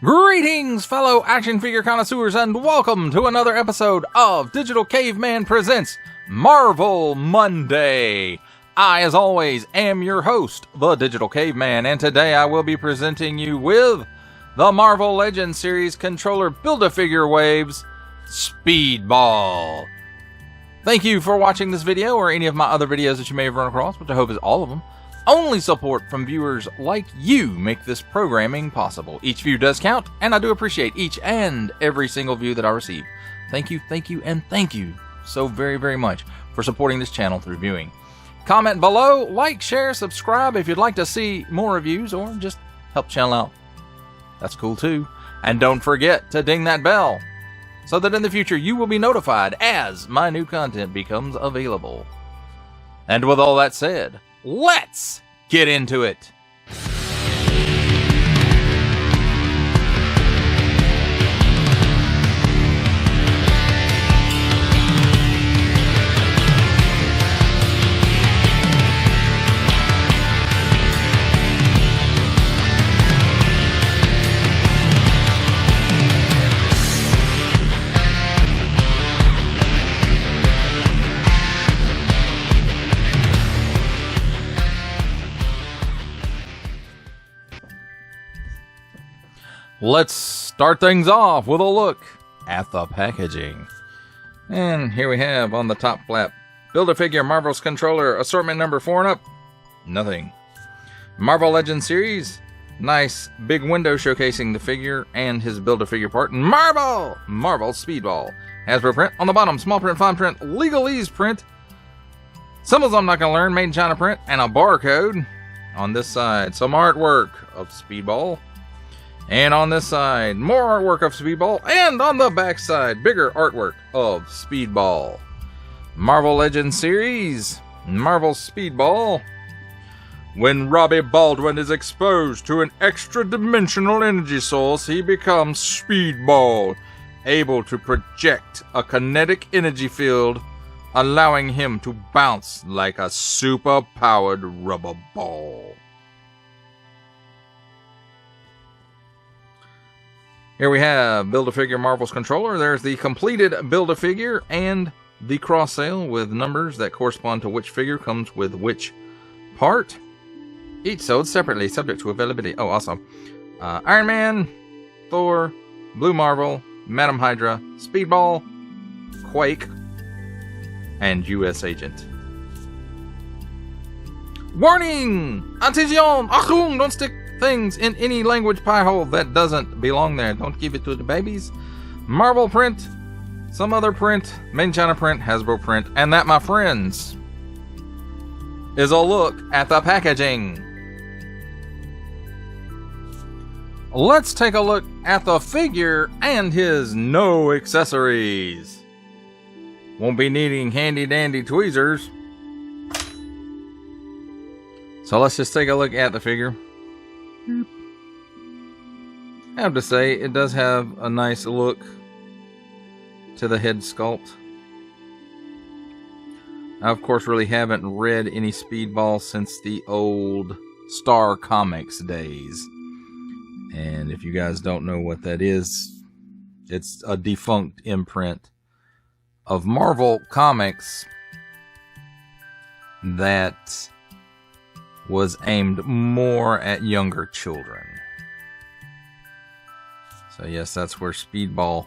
Greetings, fellow action figure connoisseurs, and welcome to another episode of Digital Caveman Presents Marvel Monday. I, as always, am your host, the Digital Caveman, and today I will be presenting you with the Marvel Legends series controller Build-A-Figure Waves, Speedball. Thank you for watching this video, or any of my other videos that you may have run across, which I hope is all of them. Only support from viewers like you make this programming possible. Each view does count, and I do appreciate each and every single view that I receive. Thank you, and thank you so very, very much for supporting this channel through viewing. Comment below, like, share, subscribe if you'd like to see more reviews or just help the channel out. That's cool too. And don't forget to ding that bell so that in the future you will be notified as my new content becomes available. And with all that said, let's get into it. Let's start things off with a look at the packaging. And here we have on the top flap, Build-A-Figure Marvel's Controller, assortment number 4 and up, nothing. Marvel Legends series, nice big window showcasing the figure and his Build-A-Figure part. Marvel Speedball, Hasbro print on the bottom, small print, fine print, legalese print, symbols I'm not going to learn, made in China print, and a barcode. On this side, some artwork of Speedball. And on this side, more artwork of Speedball. And on the back side, bigger artwork of Speedball. Marvel Legends series, Marvel Speedball. When Robbie Baldwin is exposed to an extra-dimensional energy source, he becomes Speedball, able to project a kinetic energy field, allowing him to bounce like a super-powered rubber ball. Here we have Build-A-Figure Marvel's Controller. There's the completed Build-A-Figure and the cross sale with numbers that correspond to which figure comes with which part. Each sold separately, subject to availability. Oh, awesome. Iron Man, Thor, Blue Marvel, Madam Hydra, Speedball, Quake, and US Agent. Warning! Attention! Achtung! Don't stick things in any language pie hole that doesn't belong there. Don't give it to the babies. Marvel print, some other print, made in China print, Hasbro print, and that, my friends, is a look at the packaging. Let's take a look at the figure and his no accessories. Won't be needing handy dandy tweezers. So let's just take a look at the figure. I have to say, it does have a nice look to the head sculpt. I, of course, really haven't read any Speedball since the old Star Comics days. And if you guys don't know what that is, it's a defunct imprint of Marvel Comics that was aimed more at younger children. So yes, that's where Speedball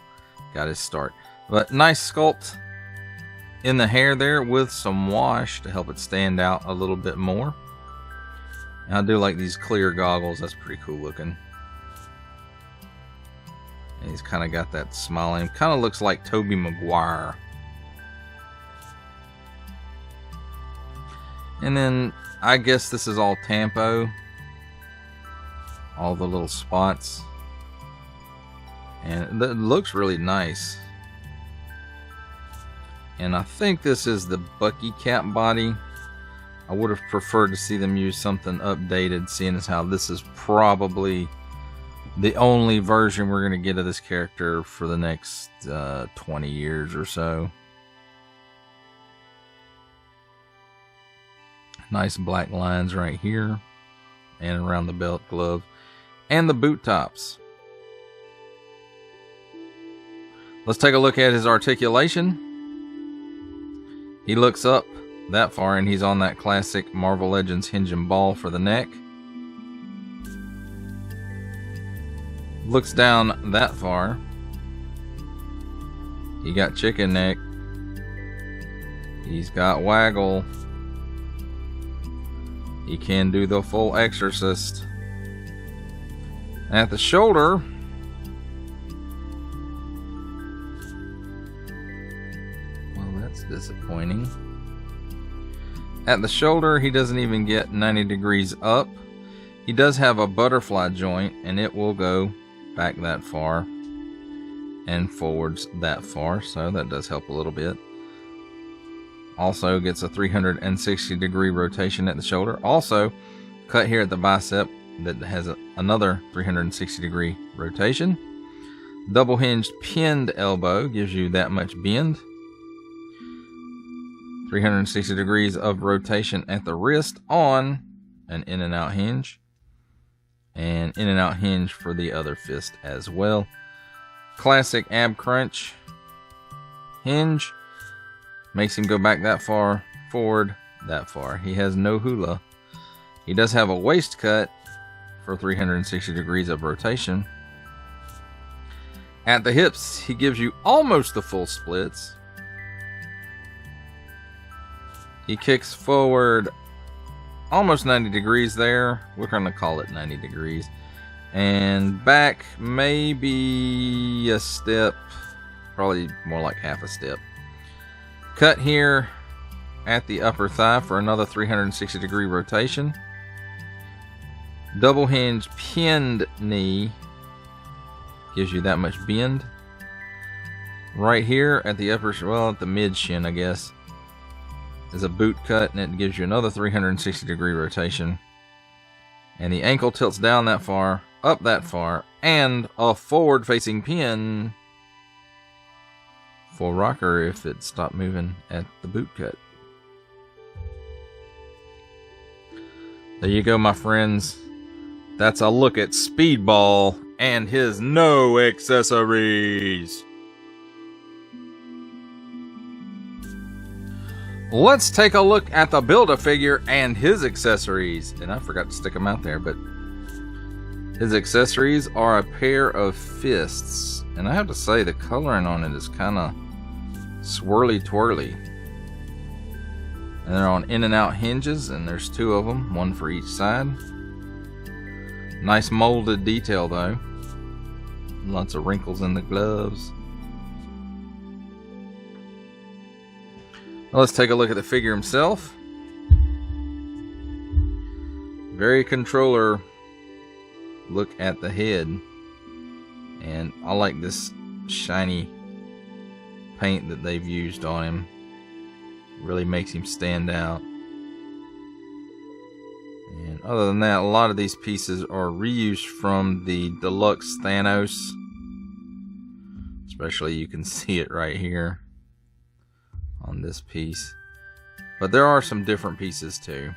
got his start. But nice sculpt in the hair there with some wash to help it stand out a little bit more. And I do like these clear goggles. That's pretty cool looking. And he's kind of got that smiling. Kind of looks like Tobey Maguire. And then I guess this is all tampo. All the little spots. And it looks really nice. And I think this is the Bucky cap body. I would have preferred to see them use something updated, seeing as how this is probably the only version we're going to get of this character for the next 20 years or so. Nice black lines right here and around the belt glove and the boot tops. Let's take a look at his articulation. He looks up that far, and he's on that classic Marvel Legends hinge and ball for the neck. Looks down that far. He got chicken neck. He's got waggle. He can do the full exorcist. At the shoulder, well, that's disappointing. At the shoulder, he doesn't even get 90 degrees up. He does have a butterfly joint, and it will go back that far and forwards that far, so that does help a little bit. Also gets a 360 degree rotation at the shoulder. Also cut here at the bicep that has another 360 degree rotation. Double hinged pinned elbow gives you that much bend. 360 degrees of rotation at the wrist on an in and out hinge. And in and out hinge for the other fist as well. Classic ab crunch hinge. Makes him go back that far, forward that far. He has no hula. He does have a waist cut for 360 degrees of rotation. At the hips, he gives you almost the full splits. He kicks forward almost 90 degrees there. We're going to call it 90 degrees. And back maybe a step, probably more like half a step. Cut here at the upper thigh for another 360 degree rotation. Double hinge pinned knee gives you that much bend. Right here at the upper, well, at the mid shin, I guess, is a boot cut, and it gives you another 360 degree rotation. And the ankle tilts down that far, up that far, and a forward facing pin for rocker if it stopped moving at the boot cut. There you go, my friends. That's a look at Speedball and his no accessories. Let's take a look at the Build-A-Figure and his accessories. And I forgot to stick them out there, but his accessories are a pair of fists. And I have to say, the coloring on it is kind of swirly twirly. And they're on in and out hinges, and there's two of them, one for each side. Nice molded detail though. Lots of wrinkles in the gloves. Well, let's take a look at the figure himself. Very controller look at the head. And I like this shiny paint that they've used on him. Really makes him stand out. And other than that, a lot of these pieces are reused from the deluxe Thanos. Especially, you can see it right here on this piece. But there are some different pieces too.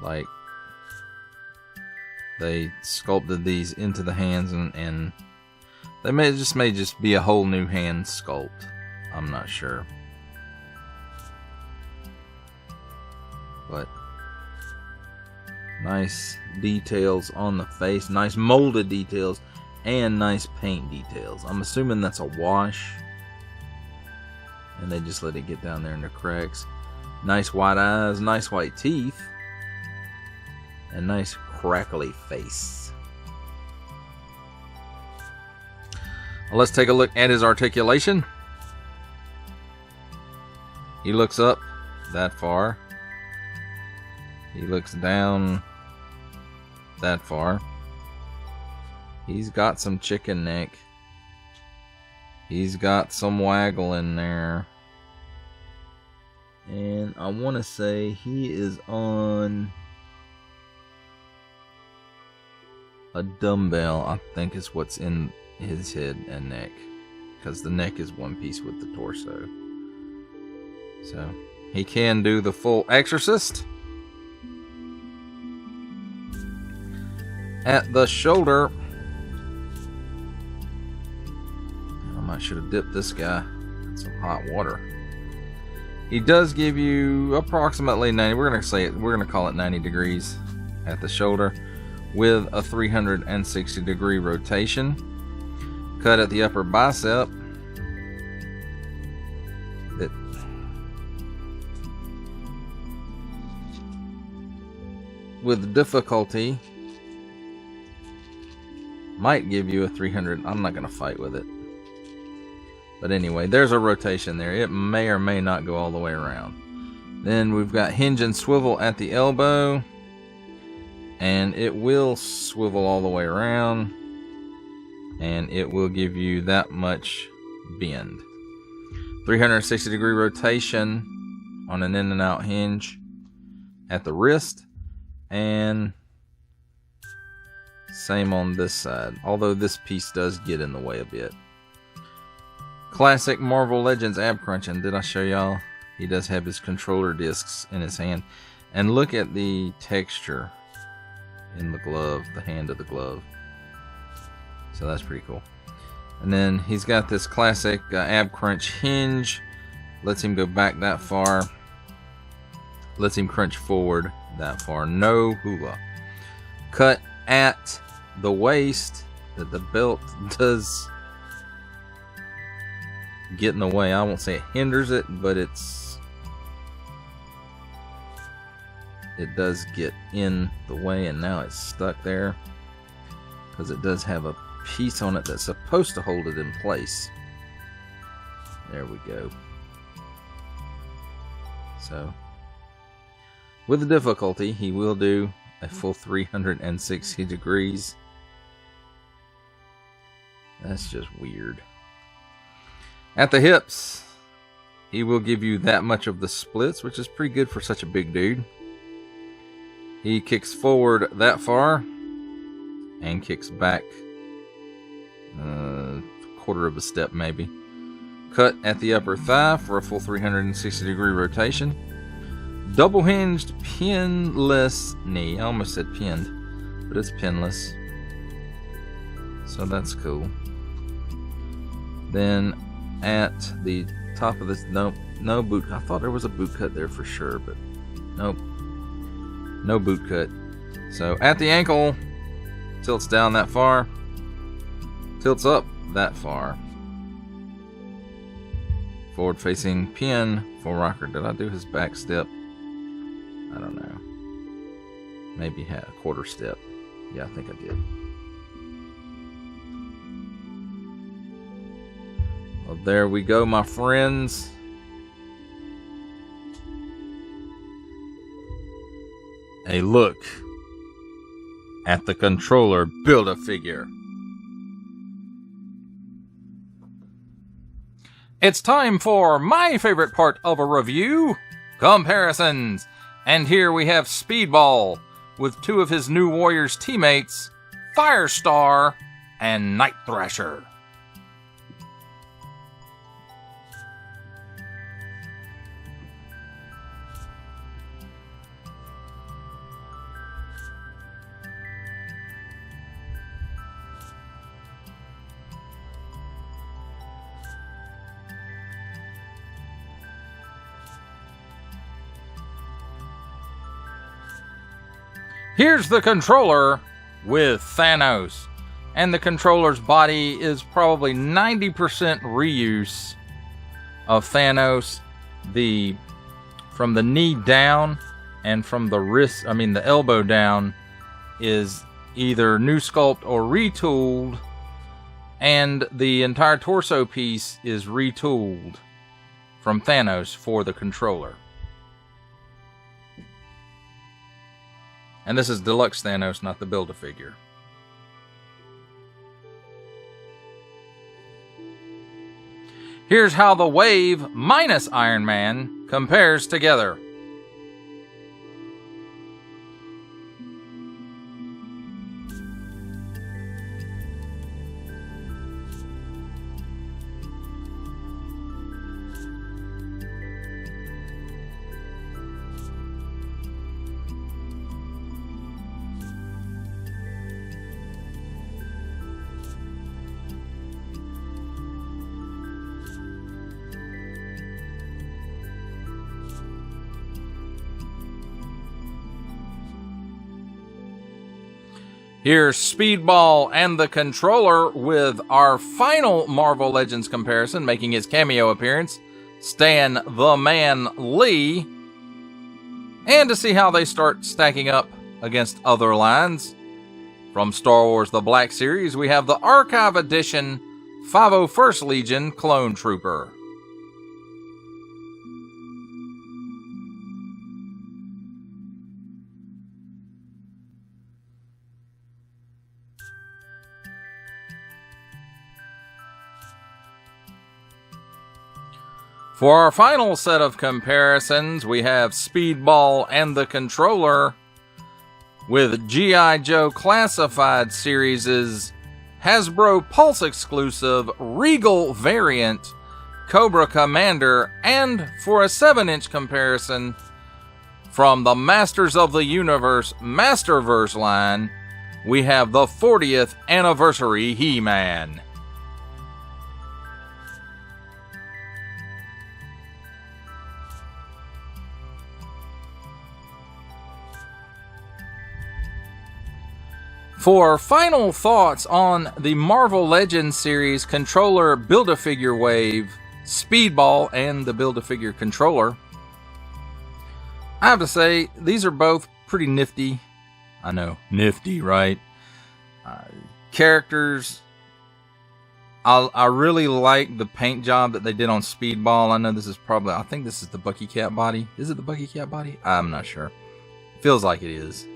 Like, they sculpted these into the hands, and they may just be a whole new hand sculpt. I'm not sure. But nice details on the face, nice molded details, and nice paint details. I'm assuming that's a wash, and they just let it get down there in the cracks. Nice white eyes, nice white teeth, and nice crackly face. Well, let's take a look at his articulation. He looks up that far. He looks down that far. He's got some chicken neck. He's got some waggle in there. And I want to say he is on a dumbbell, I think is what's in his head and neck. Because the neck is one piece with the torso. So, he can do the full exorcist. At the shoulder, I should have dipped this guy in some hot water. He does give you approximately 90. We're gonna call it 90 degrees at the shoulder, with a 360 degree rotation. Cut at the upper bicep. That with difficulty might give you a 300. I'm not gonna fight with it. But anyway, there's a rotation there. It may or may not go all the way around. Then we've got hinge and swivel at the elbow. And it will swivel all the way around. And it will give you that much bend. 360 degree rotation on an in and out hinge at the wrist. And same on this side. Although this piece does get in the way a bit. Classic Marvel Legends ab crunching. Did I show y'all? He does have his controller discs in his hand. And look at the texture in the glove, the hand of the glove. So that's pretty cool. And then he's got this classic ab crunch hinge. Lets him go back that far. Lets him crunch forward that far. No hula. Cut at the waist that the belt does get in the way. I won't say it hinders it, but it does get in the way, and now it's stuck there because it does have a piece on it that's supposed to hold it in place. There we go. So with the difficulty, he will do a full 360 degrees. That's just weird. At the hips, he will give you that much of the splits, which is pretty good for such a big dude. He kicks forward that far and kicks back a quarter of a step maybe. Cut at the upper thigh for a full 360 degree rotation. Double hinged pinless knee. I almost said pinned, but it's pinless. So that's cool. Then at the top of this, no boot. I thought there was a boot cut there for sure, but nope. No boot cut. So at the ankle, tilts down that far, tilts up that far. Forward facing pin for rocker. Did I do his back step? I don't know. Maybe had a quarter step. Yeah, I think I did. Well, there we go, my friends. A look at the controller Build-A-Figure. It's time for my favorite part of a review, comparisons. And here we have Speedball with two of his new Warriors teammates, Firestar and Night Thrasher. Here's the controller with Thanos, and the controller's body is probably 90% reuse of Thanos. From the knee down and from the wrist, the elbow down, is either new sculpt or retooled, and the entire torso piece is retooled from Thanos for the controller. And this is Deluxe Thanos, not the Build-A-Figure. Here's how the Wave minus Iron Man compares together. Here's Speedball and the Controller with our final Marvel Legends comparison, making his cameo appearance, Stan the Man Lee. And to see how they start stacking up against other lines. From Star Wars The Black Series, we have the Archive Edition 501st Legion Clone Trooper. For our final set of comparisons, we have Speedball and the Controller with G.I. Joe Classified Series' Hasbro Pulse exclusive Regal variant Cobra Commander, and for a 7-inch comparison from the Masters of the Universe Masterverse line, we have the 40th Anniversary He-Man. For final thoughts on the Marvel Legends series Controller Build-A-Figure Wave, Speedball, and the Build-A-Figure Controller, I have to say, these are both pretty nifty. I know, nifty, right? Characters, I really like the paint job that they did on Speedball. I know this is probably, I think this is the Bucky Cat body. Is it the Bucky Cat body? I'm not sure. Feels like it is.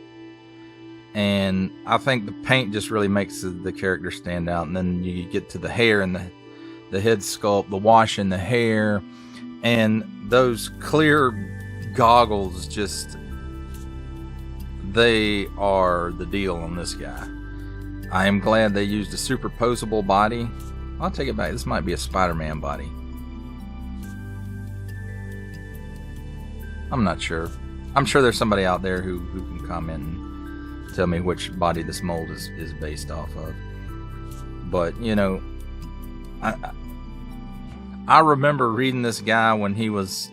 And I think the paint just really makes the character stand out. And then you get to the hair and the head sculpt, the wash in the hair, and those clear goggles, just, they are the deal on this guy. I am glad they used a superposable body. I'll take it back. This might be a Spider-Man body. I'm not sure. I'm sure there's somebody out there who can comment and tell me which body this mold is based off of. But, you know, I remember reading this guy when he was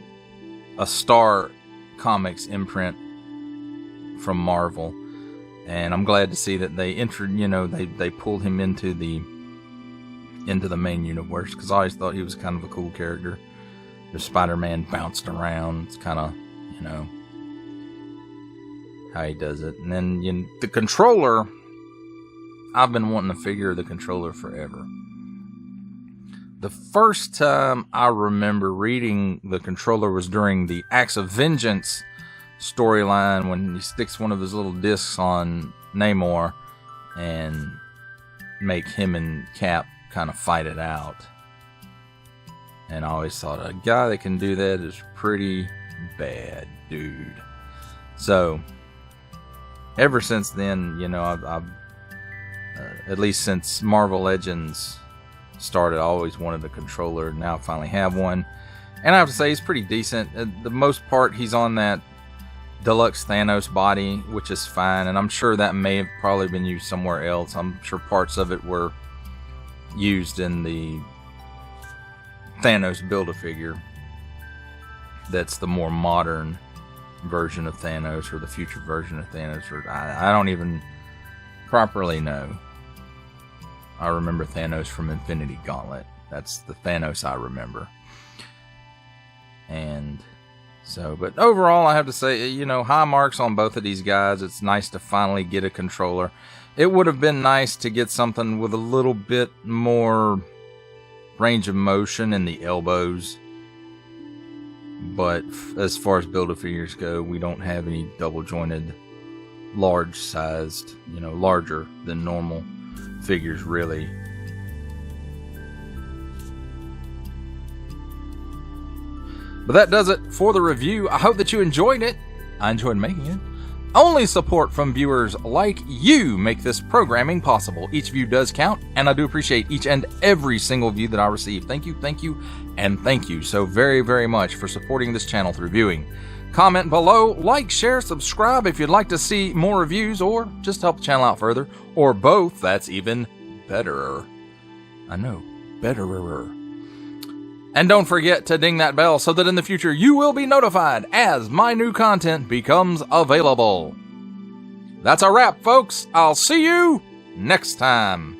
a Star Comics imprint from Marvel, and I'm glad to see that they entered, you know, they pulled him into the main universe, because I always thought he was kind of a cool character. The Spider-Man bounced around. It's kind of, you know, how he does it. And then, you know, the Controller, I've been wanting to figure the Controller forever. The first time I remember reading the Controller was during the Acts of Vengeance storyline, when he sticks one of his little discs on Namor and make him and Cap kind of fight it out. And I always thought, a guy that can do that is pretty bad, dude. So ever since then, you know, I've at least since Marvel Legends started, I always wanted a Controller. Now I finally have one, and I have to say he's pretty decent. The most part, he's on that deluxe Thanos body, which is fine, and I'm sure that may have probably been used somewhere else. I'm sure parts of it were used in the Thanos Build-A-Figure. That's the more modern version of Thanos, or the future version of Thanos, or I don't even properly know. I remember Thanos from Infinity Gauntlet. That's the Thanos I remember. And so, but overall, I have to say, you know, high marks on both of these guys. It's nice to finally get a Controller. It would have been nice to get something with a little bit more range of motion in the elbows. But as far as Build-A-Figures go, we don't have any double-jointed, large-sized, you know, larger than normal figures, really. But that does it for the review. I hope that you enjoyed it. I enjoyed making it. Only support from viewers like you make this programming possible. Each view does count, and I do appreciate each and every single view that I receive. Thank you, and thank you so very, very much for supporting this channel through viewing. Comment below, like, share, subscribe if you'd like to see more reviews, or just help the channel out further, or both. That's even better. I know, betterer. And don't forget to ding that bell so that in the future you will be notified as my new content becomes available. That's a wrap, folks. I'll see you next time.